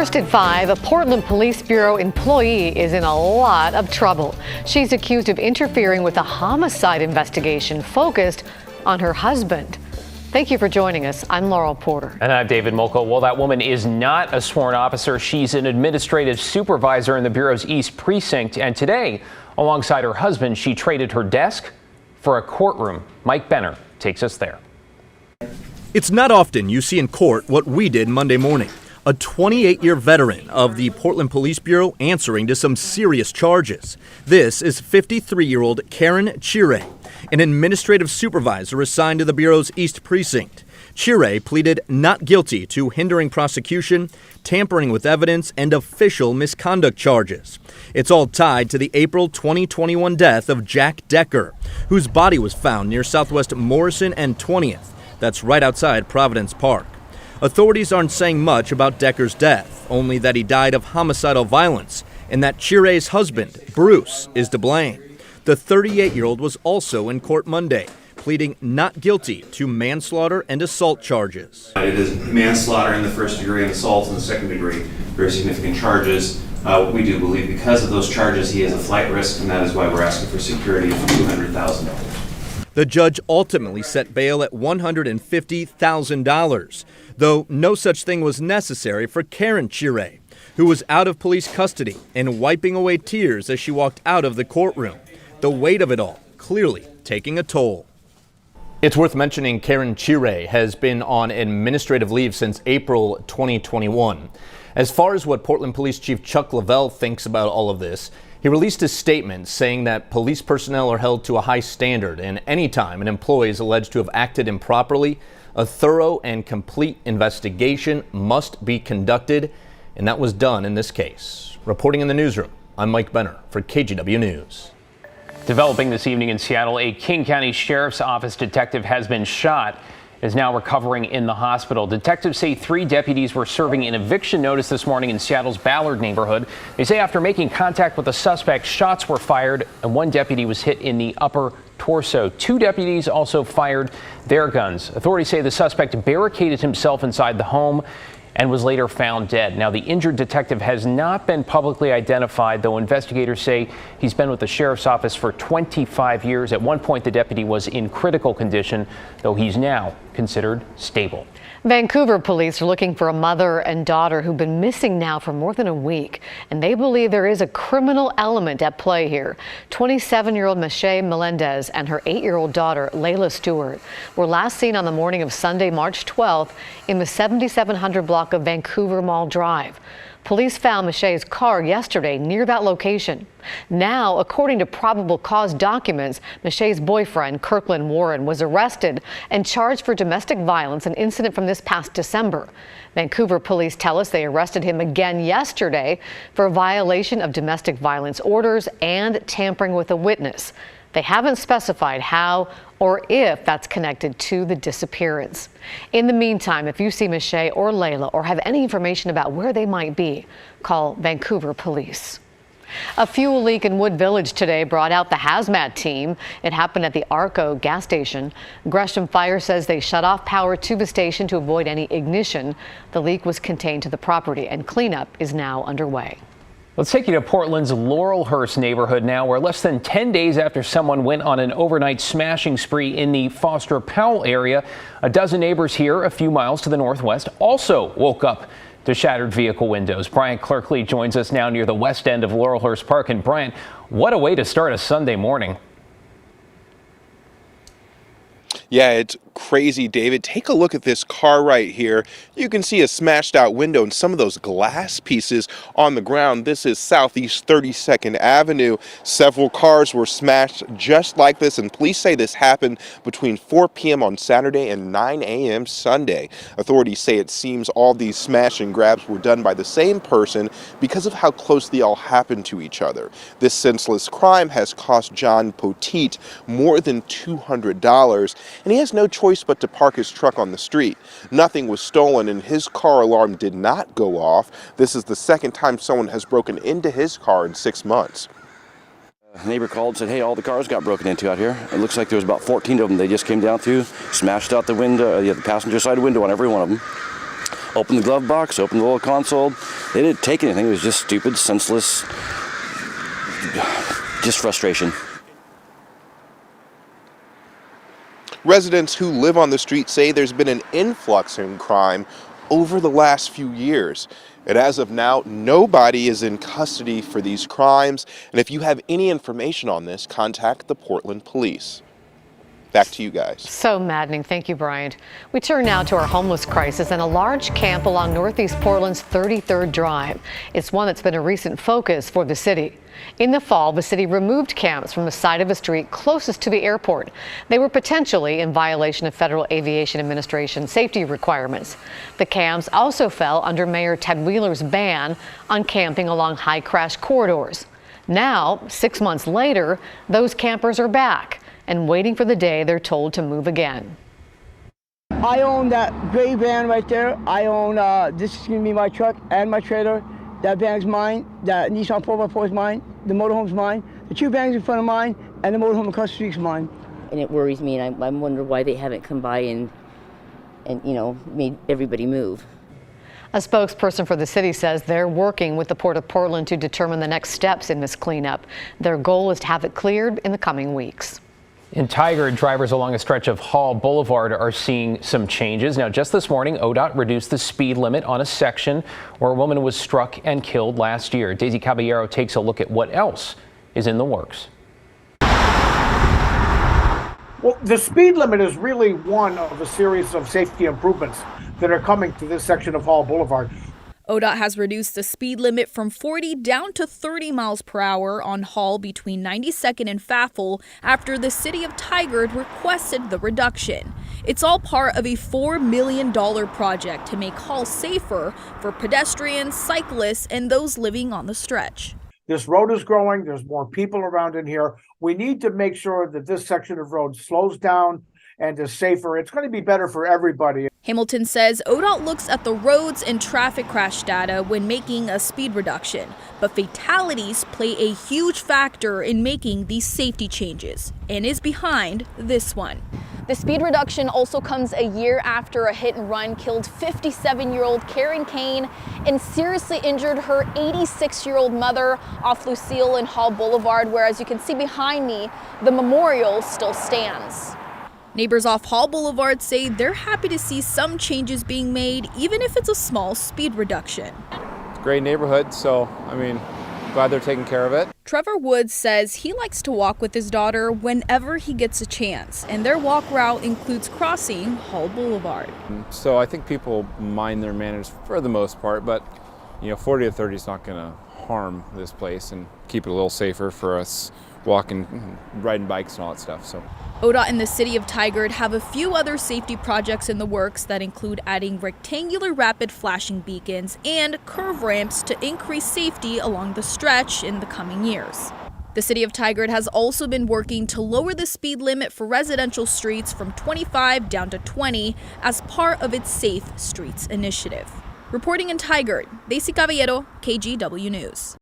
First at 5, a Portland Police Bureau employee is in a lot of trouble. She's accused of interfering with a homicide investigation focused on her husband. Thank you for joining us. I'm Laurel Porter. And I'm David Molko. Well, that woman is not a sworn officer. She's an administrative supervisor in the Bureau's East Precinct. And today, alongside her husband, she traded her desk for a courtroom. Mike Benner takes us there. It's not often you see in court what we did Monday morning. A 28-year veteran of the Portland Police Bureau answering to some serious charges. This is 53-year-old Karen Chire, an administrative supervisor assigned to the Bureau's East Precinct. Chire pleaded not guilty to hindering prosecution, tampering with evidence, and official misconduct charges. It's all tied to the April 2021 death of Jack Decker, whose body was found near Southwest Morrison and 20th. That's right outside Providence Park. Authorities aren't saying much about Decker's death, only that he died of homicidal violence and that Chire's husband, Bruce, is to blame. The 38-year-old was also in court Monday, pleading not guilty to manslaughter and assault charges. It is manslaughter in the first degree and assault in the second degree. Very significant charges. We do believe because of those charges he is a flight risk, and that is why we're asking for security of $200,000. The judge ultimately set bail at $150,000, though no such thing was necessary for Karen Chire, who was out of police custody and wiping away tears as she walked out of the courtroom. The weight of it all clearly taking a toll. It's worth mentioning Karen Chire has been on administrative leave since April 2021. As far as what Portland Police Chief Chuck Lavelle thinks about all of this, he released a statement saying that police personnel are held to a high standard, and anytime an employee is alleged to have acted improperly, a thorough and complete investigation must be conducted, and that was done in this case. Reporting in the newsroom, I'm Mike Benner for KGW News. Developing this evening in Seattle, a King County Sheriff's Office detective has been shot, is now recovering in the hospital. Detectives say 3 deputies were serving an eviction notice this morning in Seattle's Ballard neighborhood. They say after making contact with the suspect, shots were fired and 1 deputy was hit in the upper torso. 2 deputies also fired their guns. Authorities say the suspect barricaded himself inside the home and was later found dead. Now, the injured detective has not been publicly identified, though investigators say he's been with the sheriff's office for 25 years. At one point, the deputy was in critical condition, though he's now considered stable. Vancouver police are looking for a mother and daughter who've been missing now for more than a week, and they believe there is a criminal element at play here. 27-year-old Michelle Melendez and her 8-year-old daughter, Layla Stewart, were last seen on the morning of Sunday, March 12th in the 7700 block of Vancouver Mall Drive. Police found Michelle's car yesterday near that location. Now, according to probable cause documents, Michelle's boyfriend, Kirkland Warren, was arrested and charged for domestic violence, an incident from this past December. Vancouver police tell us they arrested him again yesterday for a violation of domestic violence orders and tampering with a witness. They haven't specified how or if that's connected to the disappearance. In the meantime, if you see Michelle or Layla or have any information about where they might be, call Vancouver police. A fuel leak in Wood Village today brought out the hazmat team. It happened at the Arco gas station. Gresham Fire says they shut off power to the station to avoid any ignition. The leak was contained to the property and cleanup is now underway. Let's take you to Portland's Laurelhurst neighborhood now, where less than 10 days after someone went on an overnight smashing spree in the Foster Powell area, a dozen neighbors here a few miles to the northwest also woke up to shattered vehicle windows. Bryant Clerkley joins us now near the west end of Laurelhurst Park. And Bryant, what a way to start a Sunday morning. Yeah, it's crazy, David. Take a look at this car right here. You can see a smashed out window and some of those glass pieces on the ground. This is Southeast 32nd Avenue. Several cars were smashed just like this, and police say this happened between 4 p.m. on Saturday and 9 a.m. Sunday. Authorities say it seems all these smash and grabs were done by the same person because of how close they all happened to each other. This senseless crime has cost John Poteet more than $200, and he has no choice but to park his truck on the street. Nothing was stolen and his car alarm did not go off. This is the second time someone has broken into his car in 6 months. A neighbor called and said, hey, all the cars got broken into out here. It looks like there was about 14 of them. They just came down through, smashed out the window, the passenger side window on every one of them. Opened the glove box, opened the little console, They didn't take anything. It was just stupid, senseless, just frustration. Residents who live on the street say there's been an influx in crime over the last few years. And as of now, nobody is in custody for these crimes. And if you have any information on this, contact the Portland Police. Back to you guys. So maddening. Thank you, Bryant. We turn now to our homeless crisis and a large camp along Northeast Portland's 33rd Drive. It's one that's been a recent focus for the city. In the fall, the city removed camps from the side of a street closest to the airport. They were potentially in violation of Federal Aviation Administration safety requirements. The camps also fell under Mayor Ted Wheeler's ban on camping along high crash corridors. Now, 6 months later, those campers are back and waiting for the day they're told to move again. I own that gray van right there. I own, this is gonna be my truck and my trailer. That van's mine. That Nissan 4x4 is mine. The motorhome's mine. The two vans in front of mine and the motorhome across the street is mine. And it worries me, and I wonder why they haven't come by and made everybody move. A spokesperson for the city says they're working with the Port of Portland to determine the next steps in this cleanup. Their goal is to have it cleared in the coming weeks. In Tigard, drivers along a stretch of Hall Boulevard are seeing some changes. Now, just this morning, ODOT reduced the speed limit on a section where a woman was struck and killed last year. Daisy Caballero takes a look at what else is in the works. Well, the speed limit is really one of a series of safety improvements that are coming to this section of Hall Boulevard. ODOT has reduced the speed limit from 40 down to 30 miles per hour on Hall between 92nd and Pfaffel after the city of Tigard requested the reduction. It's all part of a $4 million project to make Hall safer for pedestrians, cyclists, and those living on the stretch. This road is growing. There's more people around in here. We need to make sure that this section of road slows down and is safer. It's going to be better for everybody. Hamilton says ODOT looks at the roads and traffic crash data when making a speed reduction, but fatalities play a huge factor in making these safety changes and is behind this one. The speed reduction also comes a year after a hit and run killed 57-year-old Karen Kane and seriously injured her 86-year-old mother off Lucille and Hall Boulevard, where, as you can see behind me, the memorial still stands. Neighbors off Hall Boulevard say they're happy to see some changes being made, even if it's a small speed reduction. It's a great neighborhood, so, glad they're taking care of it. Trevor Woods says he likes to walk with his daughter whenever he gets a chance, and their walk route includes crossing Hall Boulevard. So I think people mind their manners for the most part, but 40 to 30 is not going to harm this place and keep it a little safer for us walking, riding bikes and all that stuff. So ODOT and the city of Tigard have a few other safety projects in the works that include adding rectangular rapid flashing beacons and curve ramps to increase safety along the stretch in the coming years. The city of Tigard has also been working to lower the speed limit for residential streets from 25 down to 20 as part of its Safe Streets initiative. Reporting in Tigard, Daisy Caballero, KGW News.